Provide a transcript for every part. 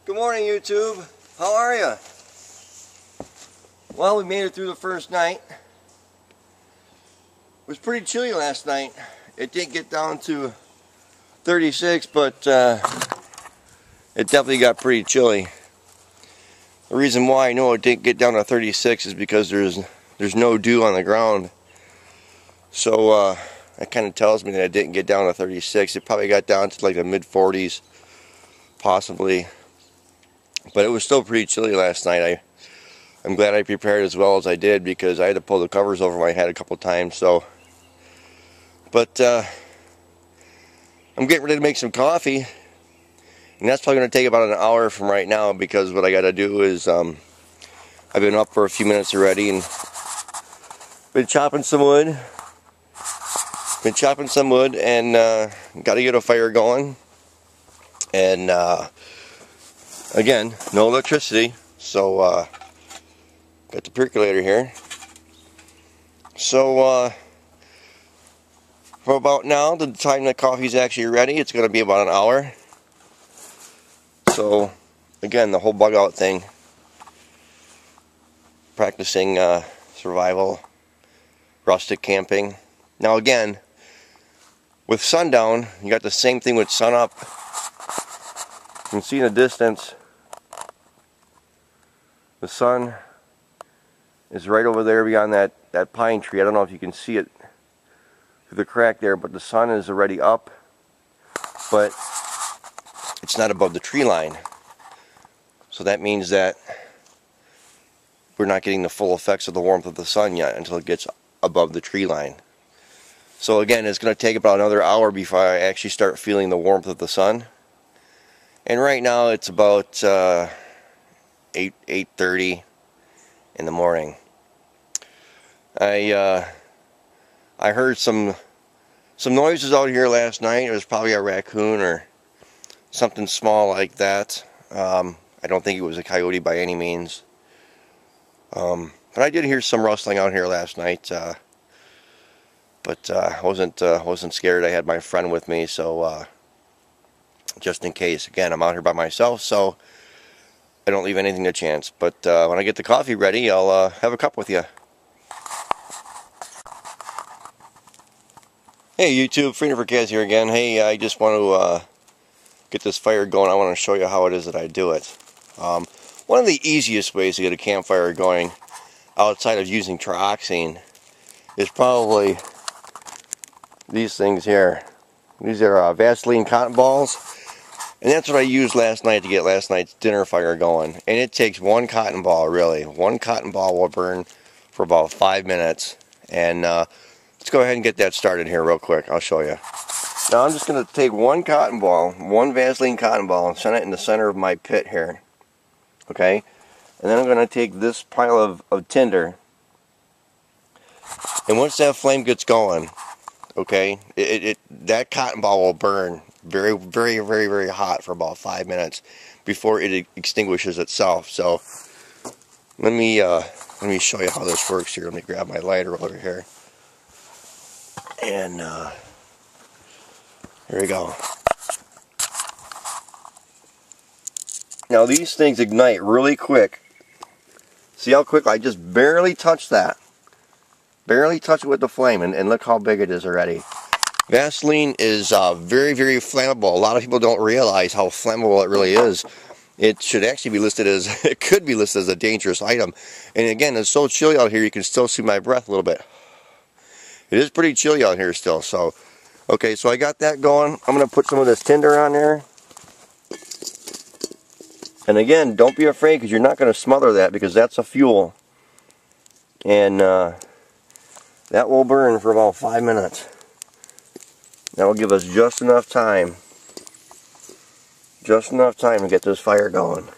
Good morning, YouTube. How are you? Well, we made it through the first night. It was pretty chilly last night. It didn't get down to 36, but it definitely got pretty chilly. The reason why I know it didn't get down to 36 is because there's no dew on the ground. So that kind of tells me that it didn't get down to 36. It probably got down to like the mid 40s, possibly. But it was still pretty chilly last night. I'm glad I prepared as well as I did because I had to pull the covers over my head a couple times. But I'm getting ready to make some coffee, and that's probably going to take about an hour from right now because what I got to do is I've been up for a few minutes already and been chopping some wood. And got to get a fire going. And again, no electricity, so got the percolator here. So for about now, the time that coffee's actually ready, it's going to be about an hour. So again, the whole bug out thing, practicing survival, rustic camping. Now again, with sundown, you got the same thing with sunup. You can see in the distance, the sun is right over there beyond that pine tree. I don't know if you can see it through the crack there, but the sun is already up, but it's not above the tree line. So that means that we're not getting the full effects of the warmth of the sun yet until it gets above the tree line. So again, it's going to take about another hour before I actually start feeling the warmth of the sun. And right now it's about 8:30 in the morning. I heard some noises out here last night. It was probably a raccoon or something small like that. I don't think it was a coyote by any means. But I did hear some rustling out here last night. But I wasn't scared. I had my friend with me, so just in case. Again, I'm out here by myself, so I don't leave anything to chance. But when I get the coffee ready, I'll have a cup with you. Hey YouTube, Freedom for Kaz here again. Hey, I just want to get this fire going. I want to show you how it is that I do it. One of the easiest ways to get a campfire going outside of using trioxane is probably these things here. These are Vaseline cotton balls, and that's what I used last night to get last night's dinner fire going. And it takes one cotton ball, really. One cotton ball will burn for about 5 minutes. And let's go ahead and get that started here real quick. I'll show you. Now I'm just going to take one cotton ball, one Vaseline cotton ball, and set it in the center of my pit here. Okay? And then I'm going to take this pile of tinder. And once that flame gets going, okay, that cotton ball will burn very, very, very, very hot for about 5 minutes before it extinguishes itself. So let me show you how this works here. Let me grab my lighter over here, and here we go. Now these things ignite really quick. See how quick I just barely touched that. Barely touch it with the flame, and look how big it is already. Vaseline is very, very flammable. A lot of people don't realize how flammable it really is. It should actually be listed as, it could be listed as a dangerous item. And again, it's so chilly out here, you can still see my breath a little bit. It is pretty chilly out here still. So, okay, so I got that going. I'm going to put some of this tinder on there. And again, don't be afraid because you're not going to smother that because that's a fuel. And that will burn for about 5 minutes. That will give us just enough time to get this fire going.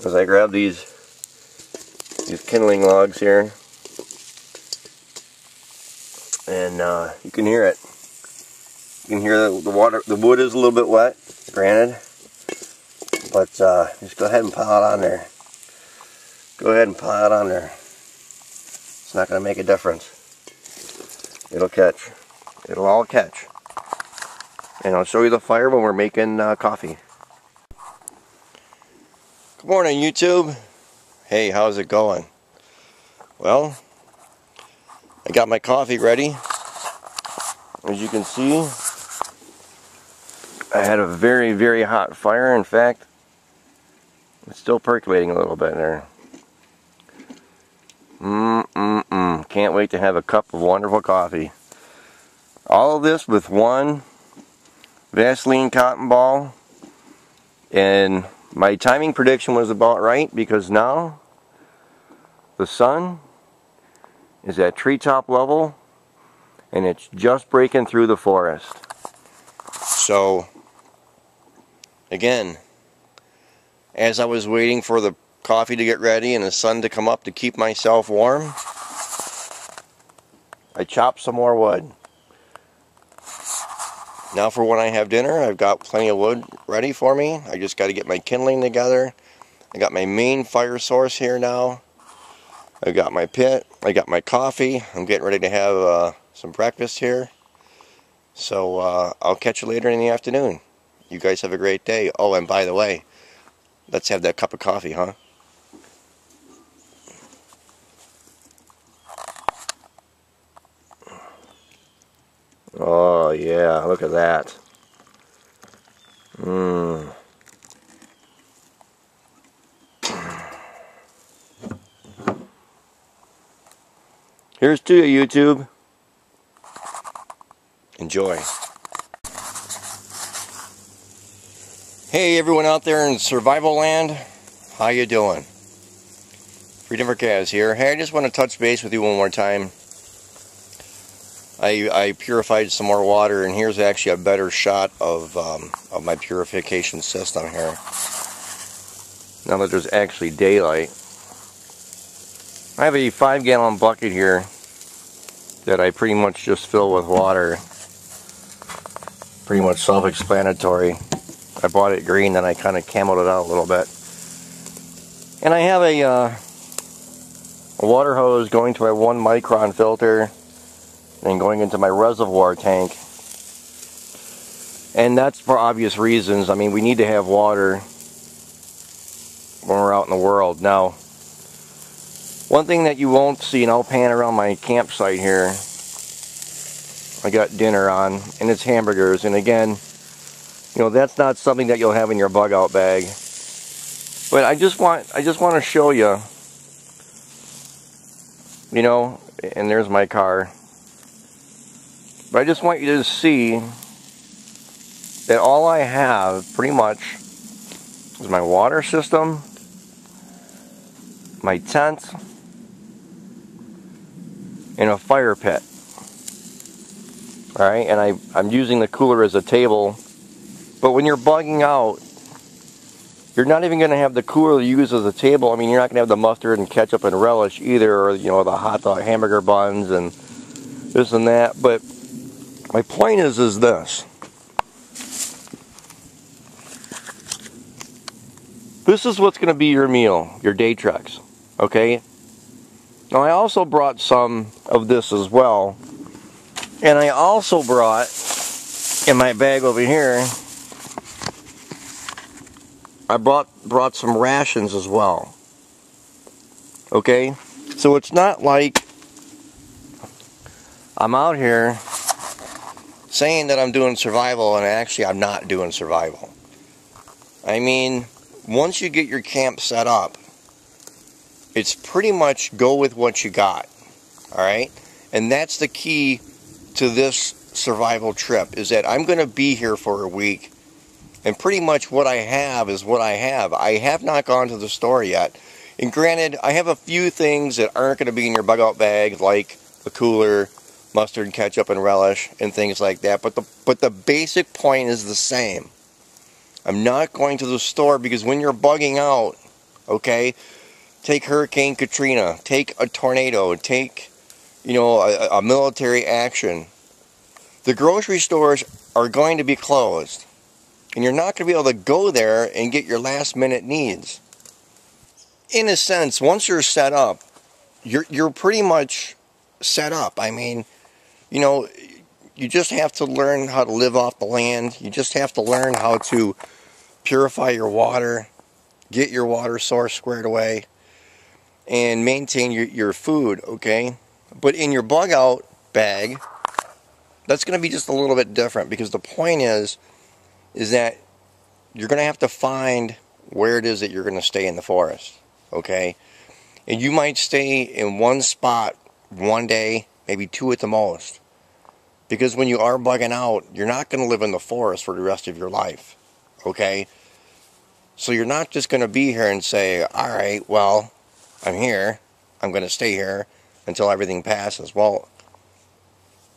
As I grab these kindling logs here, and you can hear it. You can hear the water. The wood is a little bit wet, granted, but just go ahead and pile it on there. Go ahead and pile it on there. It's not going to make a difference. It'll catch. It'll all catch. And I'll show you the fire when we're making coffee. Good morning, YouTube. Hey, how's it going? Well, I got my coffee ready. As you can see, I had a very, very hot fire. In fact, it's still percolating a little bit there. Can't wait to have a cup of wonderful coffee. All of this with one Vaseline cotton ball, and my timing prediction was about right, because now the sun is at treetop level and it's just breaking through the forest. So again, as I was waiting for the coffee to get ready and the sun to come up to keep myself warm, I chopped some more wood. Now for when I have dinner, I've got plenty of wood ready for me. I just got to get my kindling together. I got my main fire source here now. I got my pit. I got my coffee. I'm getting ready to have some breakfast here. So I'll catch you later in the afternoon. You guys have a great day. Oh, and by the way, let's have that cup of coffee, huh? Oh yeah, look at that. Here's to you, YouTube. Enjoy. Hey everyone out there in survival land, how you doing? Freedom for Kaz here. Hey, I just want to touch base with you one more time. I purified some more water, and here's actually a better shot of my purification system here. Now that there's actually daylight. I have a 5-gallon bucket here that I pretty much just fill with water. Pretty much self-explanatory. I bought it green, then I kind of camoed it out a little bit. And I have a water hose going to a 1 micron filter and going into my reservoir tank. And that's for obvious reasons. I mean, we need to have water when we're out in the world. Now, one thing that you won't see, and I'll pan around my campsite here, I got dinner on, and it's hamburgers. And again, you know, that's not something that you'll have in your bug out bag. But I just want to show you, you know, and there's my car. But I just want you to see that all I have pretty much is my water system, my tent, and a fire pit. Alright, and I'm using the cooler as a table. But when you're bugging out, you're not even going to have the cooler used as a table. I mean, you're not going to have the mustard and ketchup and relish either, or, you know, the hot dog hamburger buns and this and that. But my point is this. This is what's going to be your meal, your day treks, okay? Now I also brought some of this as well, and I also brought in my bag over here, I brought some rations as well, okay? So it's not like I'm out here saying that I'm doing survival, and actually I'm not doing survival. I mean, once you get your camp set up, it's pretty much go with what you got, alright? And that's the key to this survival trip, is that I'm going to be here for a week, and pretty much what I have is what I have. I have not gone to the store yet. And granted, I have a few things that aren't going to be in your bug out bag, like the cooler, mustard, ketchup, and relish, and things like that. But the basic point is the same. I'm not going to the store, because when you're bugging out, okay, take Hurricane Katrina, take a tornado, take, you know, a military action. The grocery stores are going to be closed, and you're not going to be able to go there and get your last minute needs. In a sense, once you're set up, you're pretty much set up. I mean, you know, you just have to learn how to live off the land. You just have to learn how to purify your water, get your water source squared away, and maintain your food, okay? But in your bug out bag, that's going to be just a little bit different, because the point is that you're going to have to find where it is that you're going to stay in the forest, okay? And you might stay in one spot one day, maybe two at the most. Because when you are bugging out, you're not going to live in the forest for the rest of your life, okay? So you're not just going to be here and say, all right, well, I'm here. I'm going to stay here until everything passes. Well,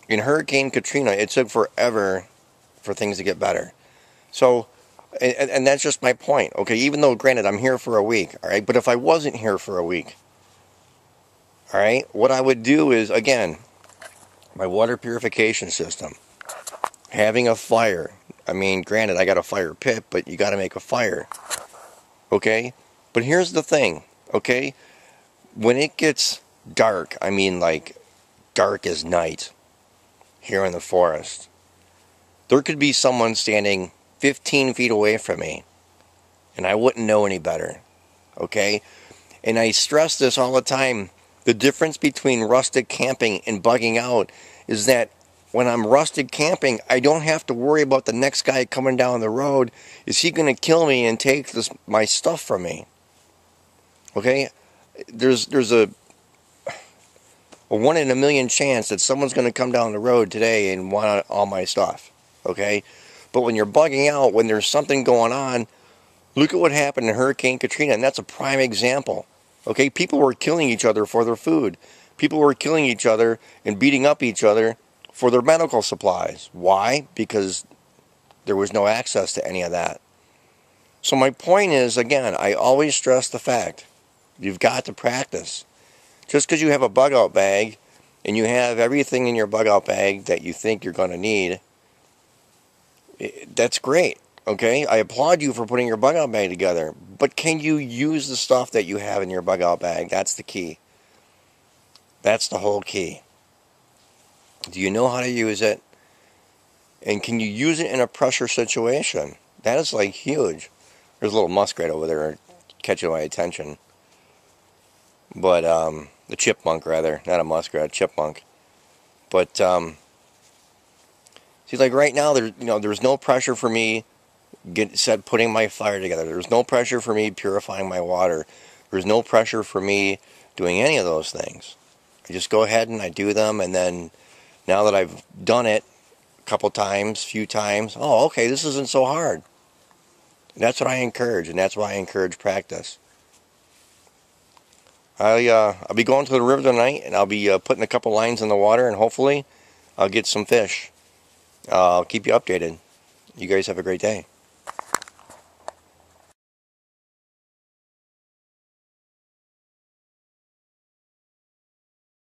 in Hurricane Katrina, it took forever for things to get better. So, and that's just my point, okay? Even though, granted, I'm here for a week, all right? But if I wasn't here for a week, all right, what I would do is, again, my water purification system, having a fire. I mean, granted, I got a fire pit, but you got to make a fire, okay? But here's the thing, okay? When it gets dark, I mean like dark as night here in the forest, there could be someone standing 15 feet away from me, and I wouldn't know any better, okay? And I stress this all the time. The difference between rustic camping and bugging out is that when I'm rustic camping, I don't have to worry about the next guy coming down the road. Is he going to kill me and take my stuff from me? Okay? There's a 1 in a million chance that someone's going to come down the road today and want all my stuff. Okay? But when you're bugging out, when there's something going on, look at what happened in Hurricane Katrina, and that's a prime example. Okay? People were killing each other for their food. People were killing each other and beating up each other for their medical supplies. Why? Because there was no access to any of that. So my point is, again, I always stress the fact, you've got to practice. Just because you have a bug out bag and you have everything in your bug out bag that you think you're going to need, that's great, okay? I applaud you for putting your bug out bag together, but can you use the stuff that you have in your bug out bag? That's the key. That's the whole key. Do you know how to use it? And can you use it in a pressure situation? That is like huge. There's a little muskrat over there catching my attention. But, the chipmunk rather, not a muskrat, chipmunk. But, see, like right now, there's no pressure for me putting my fire together. There's no pressure for me purifying my water. There's no pressure for me doing any of those things. I just go ahead and I do them, and then now that I've done it a couple times, few times, oh, okay, this isn't so hard. And that's what I encourage, and that's why I encourage practice. I'll be going to the river tonight, and I'll be putting a couple lines in the water, and hopefully I'll get some fish. I'll keep you updated. You guys have a great day.